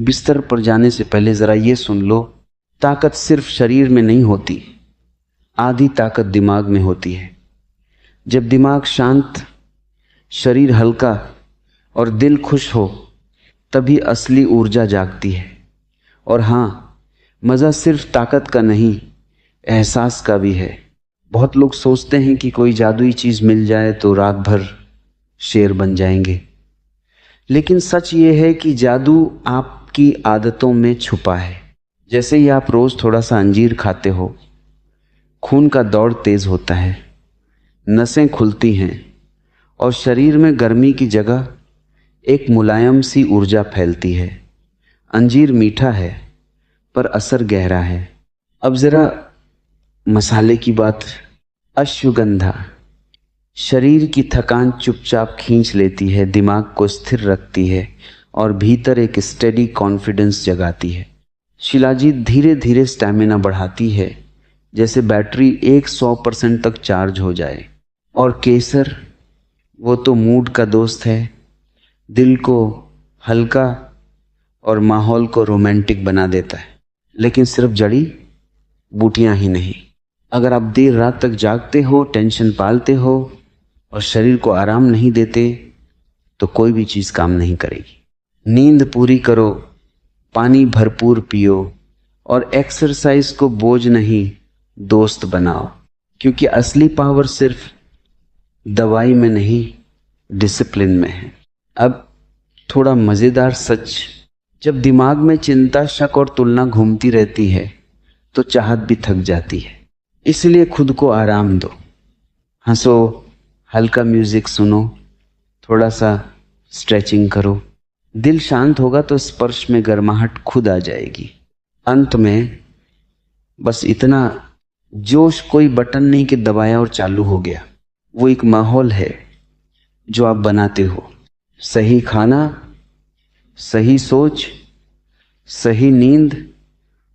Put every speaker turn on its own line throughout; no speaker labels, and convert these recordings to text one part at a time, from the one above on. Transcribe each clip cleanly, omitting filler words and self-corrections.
बिस्तर पर जाने से पहले ज़रा ये सुन लो, ताकत सिर्फ शरीर में नहीं होती, आधी ताकत दिमाग में होती है। जब दिमाग शांत, शरीर हल्का और दिल खुश हो, तभी असली ऊर्जा जागती है। और हाँ, मज़ा सिर्फ ताकत का नहीं, एहसास का भी है। बहुत लोग सोचते हैं कि कोई जादुई चीज़ मिल जाए तो रात भर शेर बन जाएंगे, लेकिन सच ये है कि जादू आपकी आदतों में छुपा है। जैसे ही आप रोज़ थोड़ा सा अंजीर खाते हो, खून का दौड़ तेज़ होता है, नसें खुलती हैं और शरीर में गर्मी की जगह एक मुलायम सी ऊर्जा फैलती है। अंजीर मीठा है पर असर गहरा है। अब ज़रा मसाले की बात। अश्वगंधा शरीर की थकान चुपचाप खींच लेती है, दिमाग को स्थिर रखती है और भीतर एक स्टेडी कॉन्फिडेंस जगाती है। शिलाजीत धीरे धीरे स्टैमिना बढ़ाती है, जैसे बैटरी 100% तक चार्ज हो जाए। और केसर, वो तो मूड का दोस्त है, दिल को हल्का और माहौल को रोमांटिक बना देता है। लेकिन सिर्फ जड़ी बूटियां ही नहीं, अगर आप देर रात तक जागते हो, टेंशन पालते हो और शरीर को आराम नहीं देते, तो कोई भी चीज़ काम नहीं करेगी। नींद पूरी करो, पानी भरपूर पियो और एक्सरसाइज को बोझ नहीं, दोस्त बनाओ। क्योंकि असली पावर सिर्फ दवाई में नहीं, डिसिप्लिन में है। अब थोड़ा मज़ेदार सच। जब दिमाग में चिंता, शक और तुलना घूमती रहती है, तो चाहत भी थक जाती है। इसलिए खुद को आराम दो, हंसो, हल्का म्यूजिक सुनो, थोड़ा सा स्ट्रेचिंग करो। दिल शांत होगा तो स्पर्श में गर्माहट खुद आ जाएगी। अंत में बस इतना, जोश कोई बटन नहीं कि दबाया और चालू हो गया। वो एक माहौल है जो आप बनाते हो। सही खाना, सही सोच, सही नींद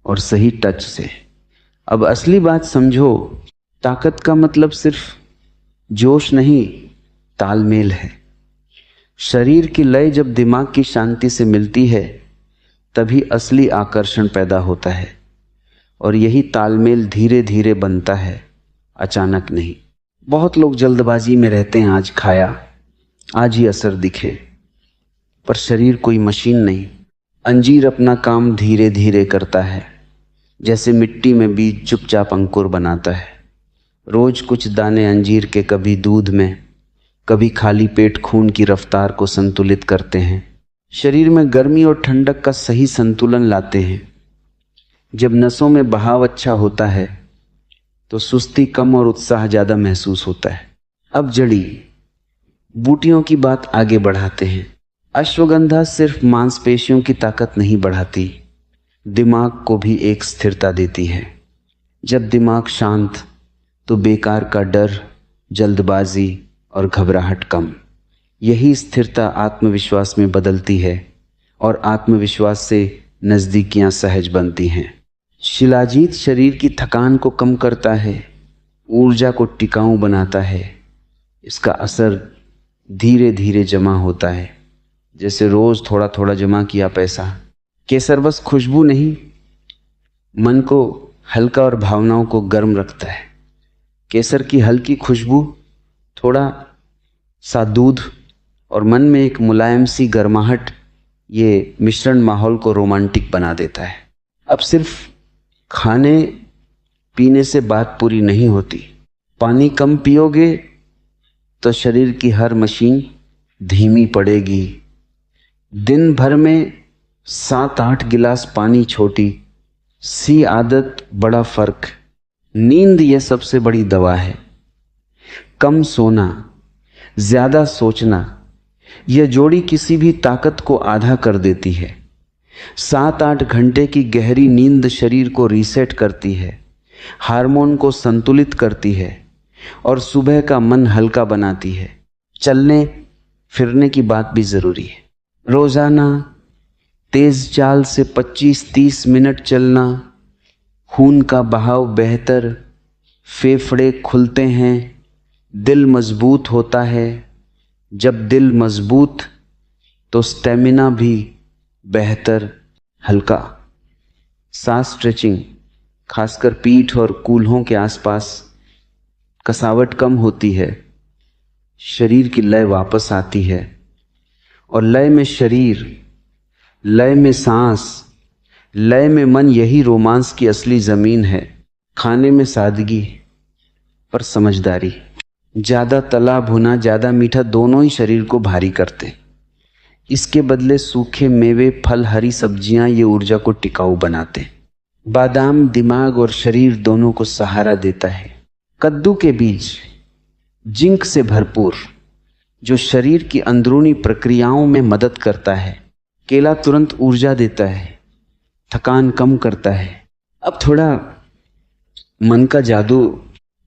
और सही टच से। अब असली बात समझो, ताकत का मतलब सिर्फ जोश नहीं, तालमेल है। शरीर की लय जब दिमाग की शांति से मिलती है, तभी असली आकर्षण पैदा होता है। और यही तालमेल धीरे धीरे बनता है, अचानक नहीं। बहुत लोग जल्दबाजी में रहते हैं, आज खाया, आज ही असर दिखे। पर शरीर कोई मशीन नहीं। अंजीर अपना काम धीरे धीरे करता है, जैसे मिट्टी में बीज चुपचाप अंकुर बनाता है। रोज कुछ दाने अंजीर के कभी दूध में, कभी खाली पेट खून की रफ्तार को संतुलित करते हैं। शरीर में गर्मी और ठंडक का सही संतुलन लाते हैं। जब नसों में बहाव अच्छा होता है, तो सुस्ती कम और उत्साह ज़्यादा महसूस होता है। अब जड़ी बूटियों की बात आगे बढ़ाते हैं। अश्वगंधा सिर्फ मांसपेशियों की ताकत नहीं बढ़ाती, दिमाग को भी एक स्थिरता देती है। जब दिमाग शांत, तो बेकार का डर, जल्दबाजी और घबराहट कम। यही स्थिरता आत्मविश्वास में बदलती है और आत्मविश्वास से नज़दीकियां सहज बनती हैं। शिलाजीत शरीर की थकान को कम करता है, ऊर्जा को टिकाऊ बनाता है। इसका असर धीरे धीरे जमा होता है, जैसे रोज थोड़ा थोड़ा जमा किया पैसा। केसर बस खुशबू नहीं, मन को हल्का और भावनाओं को गर्म रखता है। केसर की हल्की खुशबू, थोड़ा सा दूध और मन में एक मुलायम सी गर्माहट, ये मिश्रण माहौल को रोमांटिक बना देता है। अब सिर्फ खाने पीने से बात पूरी नहीं होती। पानी कम पियोगे तो शरीर की हर मशीन धीमी पड़ेगी। दिन भर में 7-8 गिलास पानी, छोटी सी आदत, बड़ा फर्क। नींद ये सबसे बड़ी दवा है। कम सोना, ज्यादा सोचना, यह जोड़ी किसी भी ताकत को आधा कर देती है। 7-8 घंटे की गहरी नींद शरीर को रीसेट करती है, हार्मोन को संतुलित करती है और सुबह का मन हल्का बनाती है। चलने फिरने की बात भी जरूरी है। रोजाना तेज चाल से 25-30 मिनट चलना, खून का बहाव बेहतर, फेफड़े खुलते हैं, दिल मजबूत होता है। जब दिल मजबूत, तो स्टेमिना भी बेहतर, हल्का। सांस स्ट्रेचिंग, खासकर पीठ और कूल्हों के आसपास कसावट कम होती है, शरीर की लय वापस आती है। और लय में शरीर, लय में सांस, लय में मन, यही रोमांस की असली जमीन है। खाने में सादगी पर समझदारी। ज्यादा तला भुना, ज्यादा मीठा दोनों ही शरीर को भारी करते। इसके बदले सूखे मेवे, फल, हरी सब्जियां ये ऊर्जा को टिकाऊ बनाते। बादाम दिमाग और शरीर दोनों को सहारा देता है। कद्दू के बीज जिंक से भरपूर, जो शरीर की अंदरूनी प्रक्रियाओं में मदद करता है। केला तुरंत ऊर्जा देता है, थकान कम करता है। अब थोड़ा मन का जादू।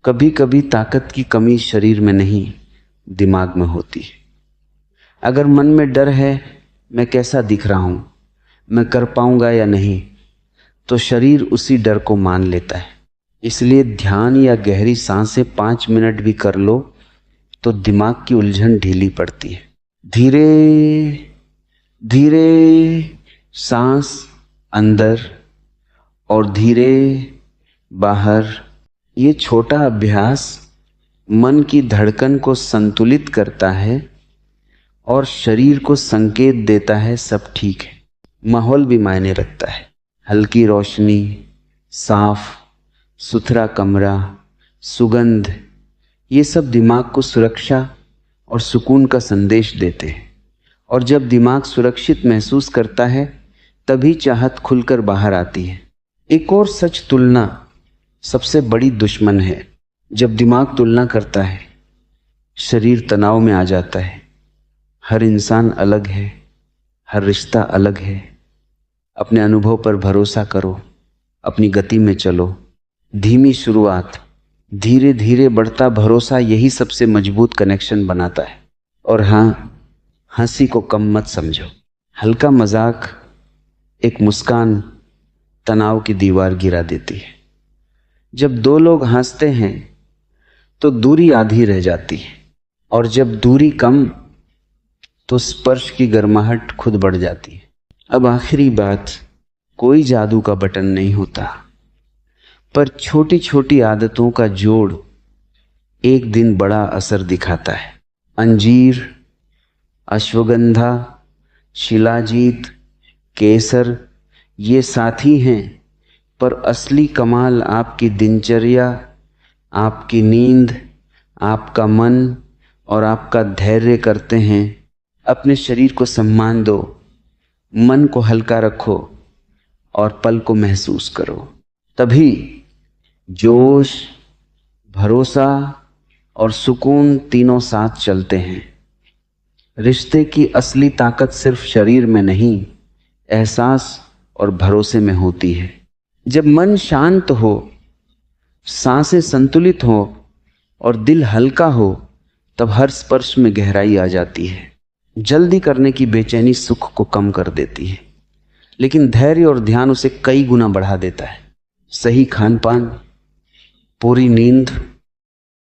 कभी कभी ताकत की कमी शरीर में नहीं, दिमाग में होती है। अगर मन में डर है, मैं कैसा दिख रहा हूं, मैं कर पाऊंगा या नहीं, तो शरीर उसी डर को मान लेता है। इसलिए ध्यान या गहरी सांसें 5 मिनट भी कर लो तो दिमाग की उलझन ढीली पड़ती है। धीरे धीरे सांस अंदर और धीरे बाहर। ये छोटा अभ्यास मन की धड़कन को संतुलित करता है और शरीर को संकेत देता है सब ठीक है। माहौल भी मायने रखता है। हल्की रोशनी, साफ सुथरा कमरा, सुगंध, ये सब दिमाग को सुरक्षा और सुकून का संदेश देते हैं। और जब दिमाग सुरक्षित महसूस करता है, तभी चाहत खुलकर बाहर आती है। एक और सच, तुलना सबसे बड़ी दुश्मन है। जब दिमाग तुलना करता है, शरीर तनाव में आ जाता है। हर इंसान अलग है, हर रिश्ता अलग है। अपने अनुभव पर भरोसा करो, अपनी गति में चलो। धीमी शुरुआत, धीरे धीरे बढ़ता भरोसा, यही सबसे मजबूत कनेक्शन बनाता है। और हाँ, हंसी को कम मत समझो। हल्का मजाक, एक मुस्कान तनाव की दीवार गिरा देती है। जब 2 लोग हंसते हैं तो दूरी आधी रह जाती है, और जब दूरी कम तो स्पर्श की गर्माहट खुद बढ़ जाती है। अब आखिरी बात, कोई जादू का बटन नहीं होता, पर छोटी छोटी आदतों का जोड़ एक दिन बड़ा असर दिखाता है। अंजीर, अश्वगंधा, शिलाजीत, केसर ये साथी हैं, पर असली कमाल आपकी दिनचर्या, आपकी नींद, आपका मन और आपका धैर्य करते हैं। अपने शरीर को सम्मान दो, मन को हल्का रखो और पल को महसूस करो। तभी जोश, भरोसा और सुकून तीनों साथ चलते हैं। रिश्ते की असली ताकत सिर्फ शरीर में नहीं, एहसास और भरोसे में होती है। जब मन शांत हो, सांसें संतुलित हो और दिल हल्का हो, तब हर स्पर्श में गहराई आ जाती है। जल्दी करने की बेचैनी सुख को कम कर देती है, लेकिन धैर्य और ध्यान उसे कई गुना बढ़ा देता है। सही खान पान, पूरी नींद